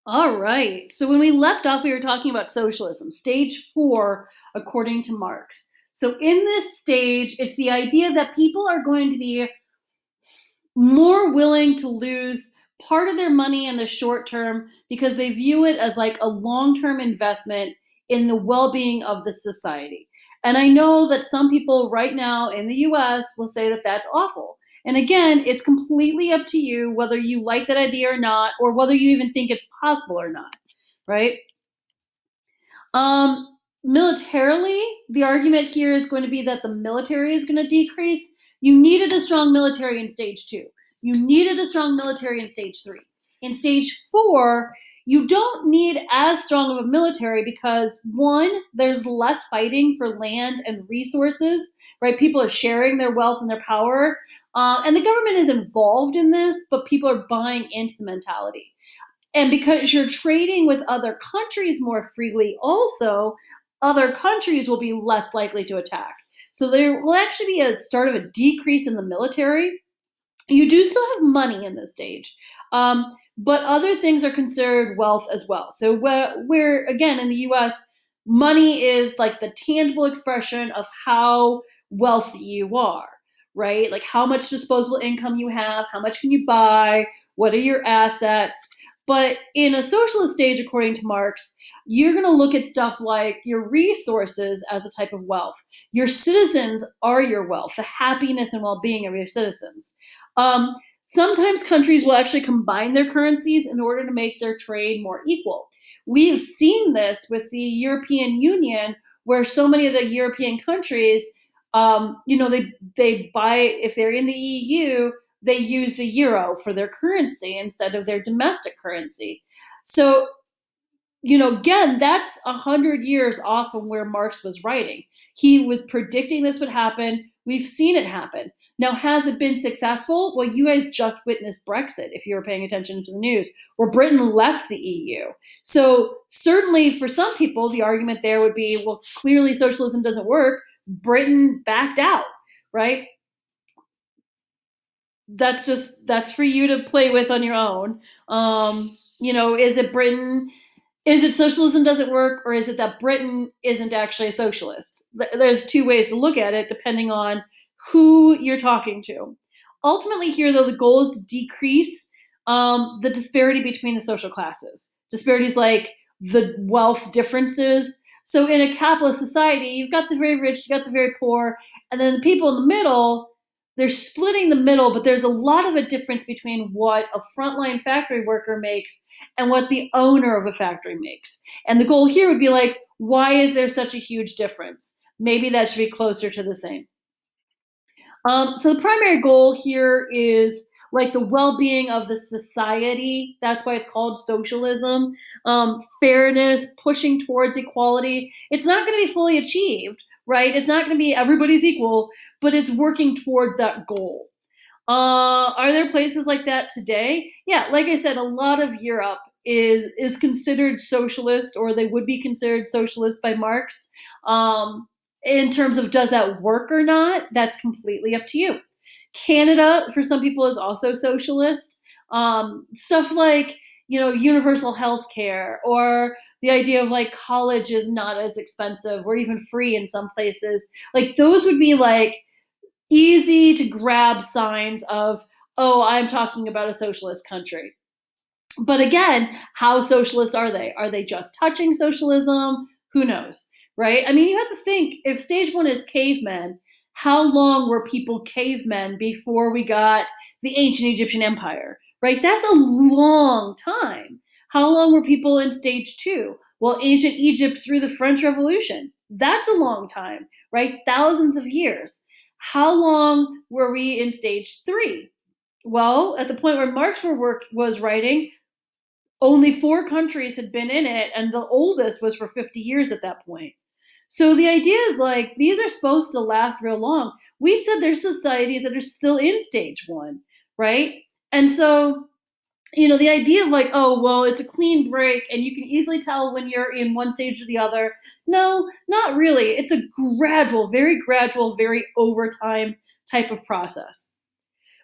All right. So when we left off, we were talking about socialism, stage four, according to Marx. So in this stage, it's the idea that people are going to be more willing to lose part of their money in the short term because they view it as like a long-term investment in the well-being of the society. And I know that some people right now in the US will say that that's awful. And again, it's completely up to you whether you like that idea or not, or whether you even think it's possible or not, right? Militarily, the argument here is going to be that the military is going to decrease. You needed a strong military in stage two. You needed a strong military in stage three. In stage four, you don't need as strong of a military because one, there's less fighting for land and resources, right? People are sharing their wealth and their power. And the government is involved in this, but people are buying into the mentality. And because you're trading with other countries more freely, also, other countries will be less likely to attack. So there will actually be a start of a decrease in the military. You do still have money in this stage, but other things are considered wealth as well. So where again in the U.S., money is like the tangible expression of how wealthy you are, right? Like how much disposable income you have, how much can you buy, what are your assets. But in a socialist stage, according to Marx, you're going to look at stuff like your resources as a type of wealth. Your citizens are your wealth, the happiness and well-being of your citizens. Um, Sometimes countries will actually combine their currencies in order to make their trade more equal. We have seen this with the European Union, where so many of the European countries, they buy, if they're in the EU, they use the euro for their currency instead of their domestic currency. So again, that's 100 years off from where Marx was writing. He was predicting this would happen. We've seen it happen. Now, has it been successful? Well, you guys just witnessed Brexit, if you were paying attention to the news, where Britain left the EU. So certainly for some people, the argument there would be, well, clearly socialism doesn't work. Britain backed out, right? That's for you to play with on your own. Is it Britain? Is it socialism doesn't work, or is it that Britain isn't actually a socialist? There's two ways to look at it depending on who you're talking to. Ultimately, here though, the goal is to decrease the disparity between the social classes. Disparities like the wealth differences. So in a capitalist society, you've got the very rich, you've got the very poor, and then the people in the middle, they're splitting the middle, but there's a lot of a difference between what a frontline factory worker makes and what the owner of a factory makes. And the goal here would be like, why is there such a huge difference? Maybe that should be closer to the same. So the primary goal here is like the well-being of the society. That's why it's called socialism. Fairness, pushing towards equality. It's not going to be fully achieved, right? It's not going to be everybody's equal, but it's working towards that goal. Are there places like that today? Yeah, like I said, a lot of Europe is considered socialist, or they would be considered socialist by Marx. In terms of does that work or not, that's completely up to you. Canada, for some people, is also socialist. Stuff like universal health care, or the idea of like college is not as expensive or even free in some places. Like those would be like easy to grab signs of, oh, I'm talking about a socialist country. But again, how socialist are they? Are they just touching socialism? Who knows, right? I mean, you have to think, if stage one is cavemen, how long were people cavemen before we got the ancient Egyptian empire, right? That's a long time. How long were people in stage two? Well, ancient Egypt through the French Revolution. That's a long time, right? Thousands of years. How long were we in stage three? Well, at the point where Marx was writing, only 4 countries had been in it, and the oldest was for 50 years at that point. So the idea is like, these are supposed to last real long. We said there's societies that are still in stage one, right? And so, the idea of like, oh, well, it's a clean break and you can easily tell when you're in one stage or the other. No, not really. It's a gradual, very over time type of process.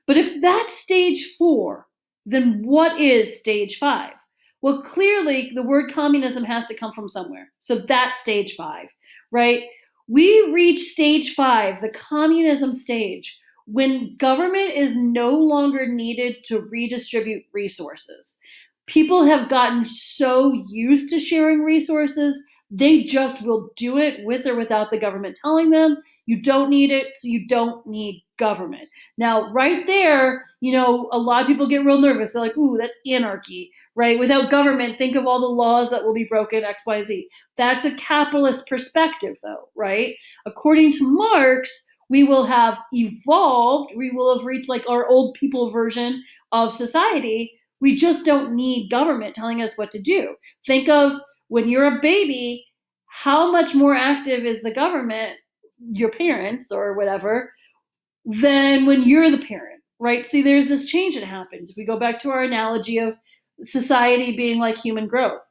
But if that's stage four, then what is stage five? Well, clearly the word communism has to come from somewhere. So that's stage 5, right? We reach stage 5, the communism stage, when government is no longer needed to redistribute resources. People have gotten so used to sharing resources, they just will do it with or without the government telling them. You don't need it, so you don't need government. Now, right there, a lot of people get real nervous. They're like, ooh, that's anarchy, right? Without government, think of all the laws that will be broken, XYZ. That's a capitalist perspective, though, right? According to Marx, we will have evolved, we will have reached like our old people version of society. We just don't need government telling us what to do. Think of when you're a baby, how much more active is the government, your parents or whatever, than when you're the parent, right? See, there's this change that happens. If we go back to our analogy of society being like human growth,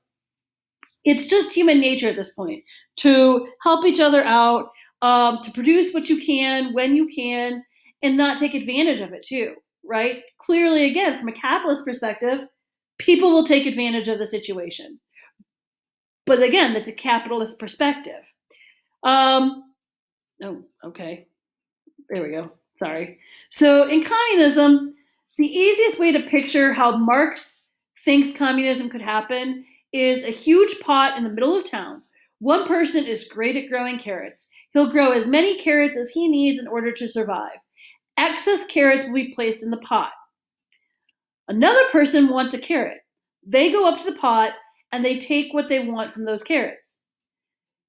it's just human nature at this point to help each other out, to produce what you can when you can, and not take advantage of it too, right? Clearly, again, from a capitalist perspective, people will take advantage of the situation. But again, that's a capitalist perspective. Oh, okay. There we go. Sorry. So in communism, the easiest way to picture how Marx thinks communism could happen is a huge pot in the middle of town. One person is great at growing carrots. He'll grow as many carrots as he needs in order to survive. Excess carrots will be placed in the pot. Another person wants a carrot. They go up to the pot and they take what they want from those carrots.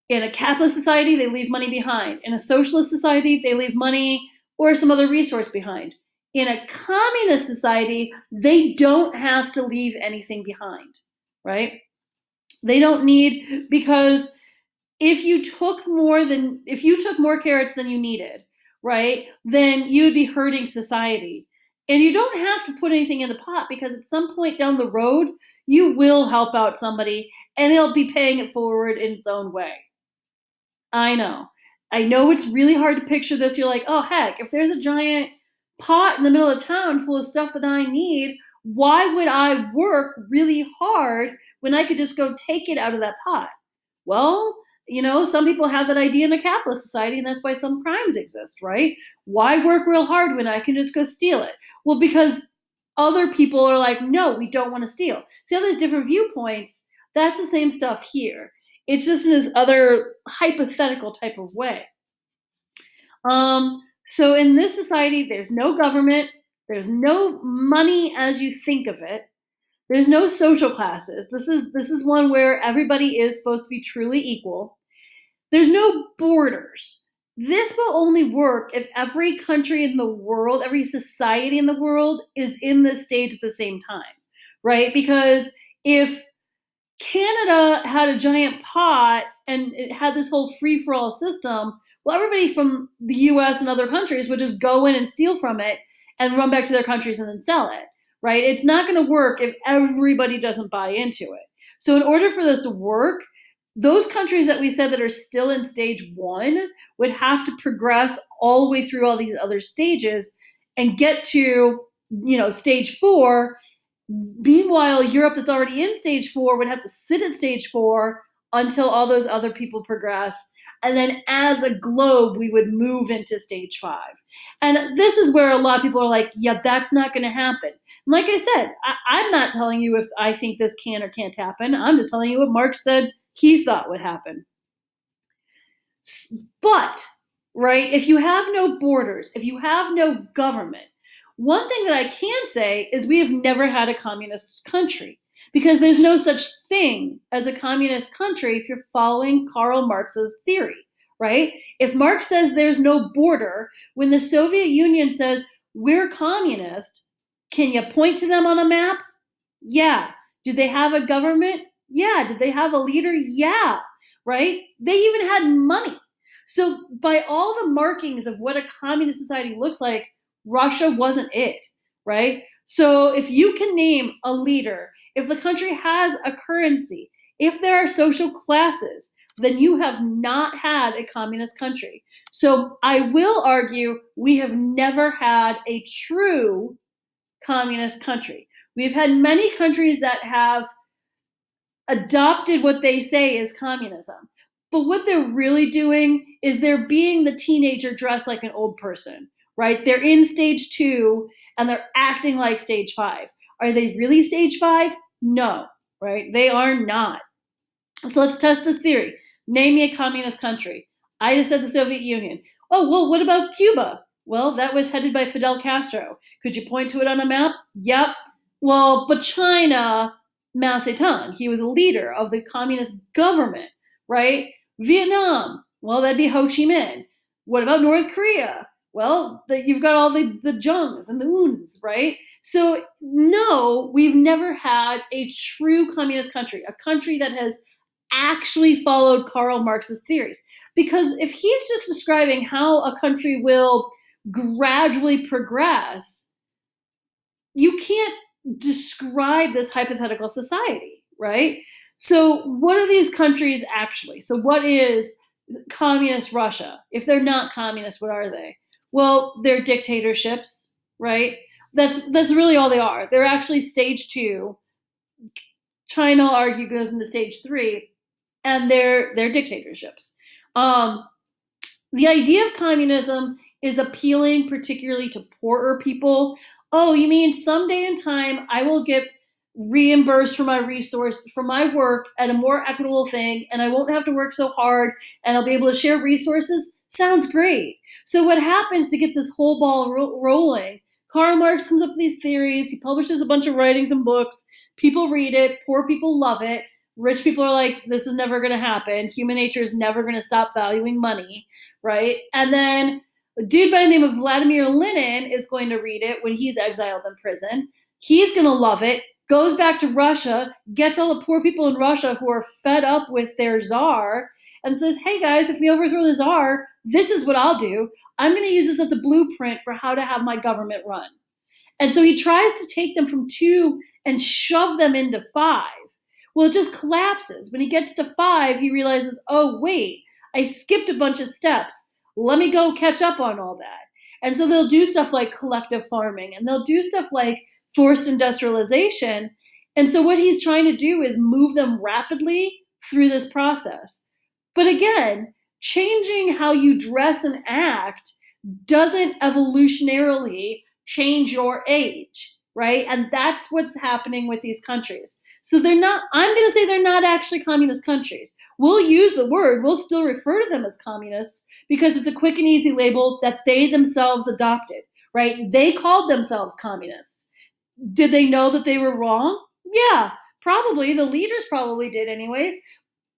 In a capitalist society, they leave money behind. In a socialist society, they leave money or some other resource behind. In a communist society, they don't have to leave anything behind, right? They don't need, because if you took more carrots than you needed, right, then you would be hurting society. And you don't have to put anything in the pot, because at some point down the road, you will help out somebody and they'll be paying it forward in its own way. I know. I know it's really hard to picture this. You're like, oh, heck, if there's a giant pot in the middle of town full of stuff that I need, why would I work really hard when I could just go take it out of that pot? Well, some people have that idea in a capitalist society, and that's why some crimes exist, right? Why work real hard when I can just go steal it? Well, because other people are like, no, we don't want to steal. See all these different viewpoints? That's the same stuff here. It's just in this other hypothetical type of way. So in this society, there's no government, there's no money as you think of it, there's no social classes. This is one where everybody is supposed to be truly equal. There's no borders. This will only work if every country in the world, every society in the world is in this stage at the same time, right? Because if Canada had a giant pot and it had this whole free-for-all system, well, everybody from the US and other countries would just go in and steal from it and run back to their countries and then sell it, right? It's not going to work if everybody doesn't buy into it. So in order for this to work, those countries that we said that are still in stage 1 would have to progress all the way through all these other stages and get to, stage 4. Meanwhile, Europe that's already in stage 4 would have to sit at stage 4 until all those other people progress. And then as a globe, we would move into stage 5. And this is where a lot of people are like, yeah, that's not going to happen. And like I said, I'm not telling you if I think this can or can't happen. I'm just telling you what Marx said he thought would happen. But, right, if you have no borders, if you have no government, one thing that I can say is we have never had a communist country, because there's no such thing as a communist country if you're following Karl Marx's theory, right? If Marx says there's no border, when the Soviet Union says we're communist, can you point to them on a map? Yeah. Did they have a government? Yeah. Did they have a leader? Yeah. Right? They even had money. So by all the markings of what a communist society looks like, Russia wasn't it, right? So if you can name a leader, if the country has a currency, if there are social classes, then you have not had a communist country. So I will argue we have never had a true communist country. We've had many countries that have adopted what they say is communism. But what they're really doing is they're being the teenager dressed like an old person, right? They're in stage 2 and they're acting like stage 5. Are they really stage 5? No, right? They are not. So let's test this theory. Name me a communist country. I just said the Soviet Union. Oh, well, what about Cuba? Well, that was headed by Fidel Castro. Could you point to it on a map? Yep. Well, but China, Mao Zedong, he was a leader of the communist government, right? Vietnam, well, that'd be Ho Chi Minh. What about North Korea? Well, you've got all the Jungs and the Uns, right? So, no, we've never had a true communist country, a country that has actually followed Karl Marx's theories. Because if he's just describing how a country will gradually progress, you can't describe this hypothetical society, right? So, what are these countries actually? So, what is communist Russia? If they're not communist, what are they? Well, they're dictatorships, right? That's really all they are. They're actually stage 2. China, I'll argue, goes into stage 3, and they're dictatorships. The idea of communism is appealing particularly to poorer people. Oh, you mean someday in time I will get reimbursed for my resource, for my work at a more equitable thing, and I won't have to work so hard, and I'll be able to share resources? Sounds great. So what happens to get this whole ball rolling? Karl Marx comes up with these theories. He publishes a bunch of writings and books. People read it. Poor people love it. Rich people are like, this is never going to happen. Human nature is never going to stop valuing money, right? And then a dude by the name of Vladimir Lenin is going to read it when he's exiled in prison. He's going to love it, goes back to Russia, gets all the poor people in Russia who are fed up with their czar, and says, hey guys, if we overthrow the czar, this is what I'll do. I'm going to use this as a blueprint for how to have my government run. And so he tries to take them from 2 and shove them into 5. Well, it just collapses. When he gets to 5, he realizes, oh, wait, I skipped a bunch of steps. Let me go catch up on all that. And so they'll do stuff like collective farming, and they'll do stuff like forced industrialization. And so what he's trying to do is move them rapidly through this process. But again, changing how you dress and act doesn't evolutionarily change your age, right? And that's what's happening with these countries. So they're not, I'm going to say they're not actually communist countries. We'll use the word, we'll still refer to them as communists because it's a quick and easy label that they themselves adopted, right? They called themselves communists. Did they know that they were wrong? Yeah, probably. The leaders probably did anyways.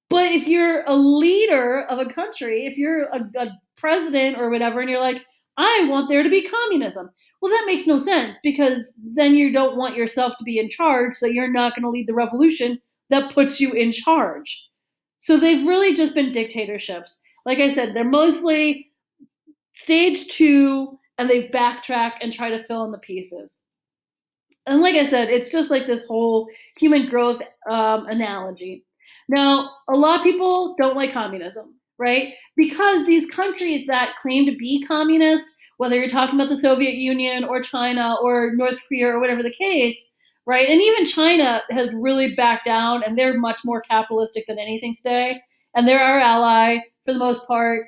But if you're a leader of a country, if you're a president or whatever, and you're like, I want there to be communism. Well, that makes no sense because then you don't want yourself to be in charge, so you're not going to lead the revolution that puts you in charge. So they've really just been dictatorships. Like I said, they're mostly stage 2, and they backtrack and try to fill in the pieces. And like I said, it's just like this whole human growth analogy. Now, a lot of people don't like communism, right? Because these countries that claim to be communist, whether you're talking about the Soviet Union or China or North Korea or whatever the case, right? And even China has really backed down, and they're much more capitalistic than anything today. And they're our ally for the most part.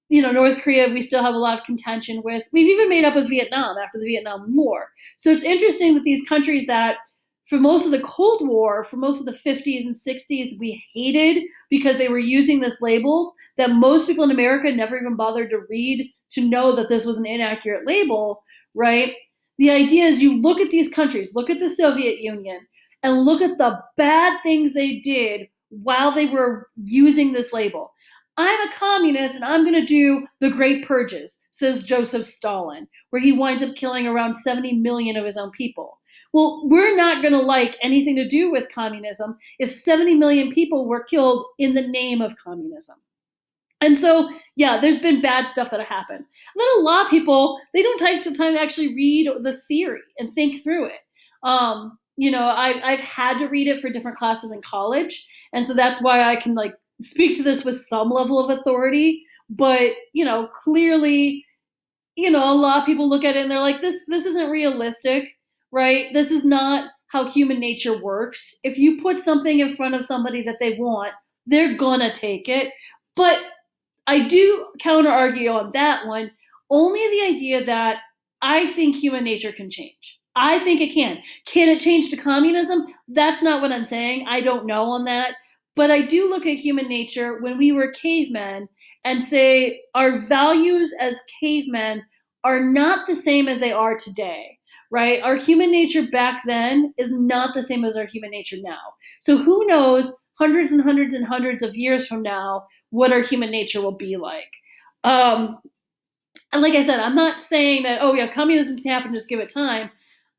You know, North Korea, we still have a lot of contention with. We've even made up with Vietnam after the Vietnam War. So it's interesting that these countries that for most of the Cold War, for most of the 50s and 60s, we hated because they were using this label that most people in America never even bothered to read to know that this was an inaccurate label, right? The idea is you look at these countries, look at the Soviet Union, and look at the bad things they did while they were using this label. I'm a communist and I'm going to do the Great Purges, says Joseph Stalin, where he winds up killing around 70 million of his own people. Well, we're not going to like anything to do with communism if 70 million people were killed in the name of communism. And so, yeah, there's been bad stuff that have happened. And then a lot of people, they don't take the time to actually read the theory and think through it. You know, I've had to read it for different classes in college. And so that's why I can like speak to this with some level of authority. But, you know, clearly, you know, a lot of people look at it and they're like, this isn't realistic, right? This is not how human nature works. If you put something in front of somebody that they want, they're gonna take it. But I do counter argue on that one, only the idea that I think human nature can change. I think it can. Can it change to communism? That's not what I'm saying. I don't know on that. But I do look at human nature when we were cavemen and say our values as cavemen are not the same as they are today, right? Our human nature back then is not the same as our human nature now. So who knows, hundreds and hundreds and hundreds of years from now, what our human nature will be like. And like I said, I'm not saying that, oh yeah, communism can happen, just give it time.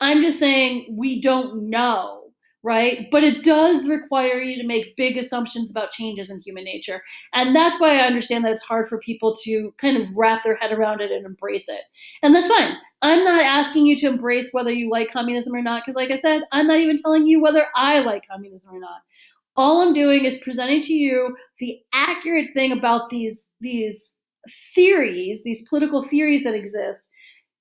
I'm just saying we don't know, right? But it does require you to make big assumptions about changes in human nature. And that's why I understand that it's hard for people to kind of wrap their head around it and embrace it. And that's fine. I'm not asking you to embrace whether you like communism or not, because like I said, I'm not even telling you whether I like communism or not. All I'm doing is presenting to you the accurate thing about these theories, these political theories that exist.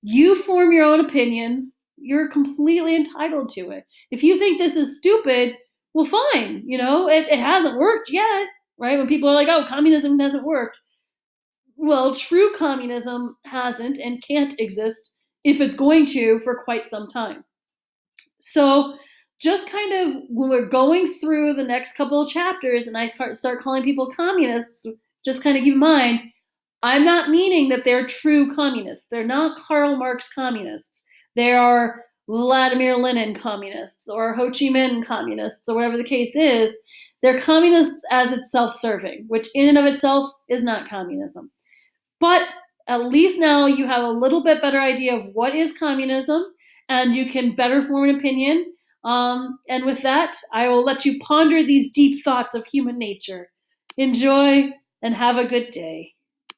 You form your own opinions. You're completely entitled to it. If you think this is stupid, well, fine. It hasn't worked yet, right? When people are like, oh, communism hasn't worked. Well, true communism hasn't and can't exist if it's going to for quite some time. So just kind of when we're going through the next couple of chapters and I start calling people communists, just kind of keep in mind, I'm not meaning that they're true communists. They're not Karl Marx communists. They are Vladimir Lenin communists or Ho Chi Minh communists or whatever the case is. They're communists as it's self-serving, which in and of itself is not communism. But at least now you have a little bit better idea of what is communism and you can better form an opinion. And with that, I will let you ponder these deep thoughts of human nature. Enjoy and have a good day.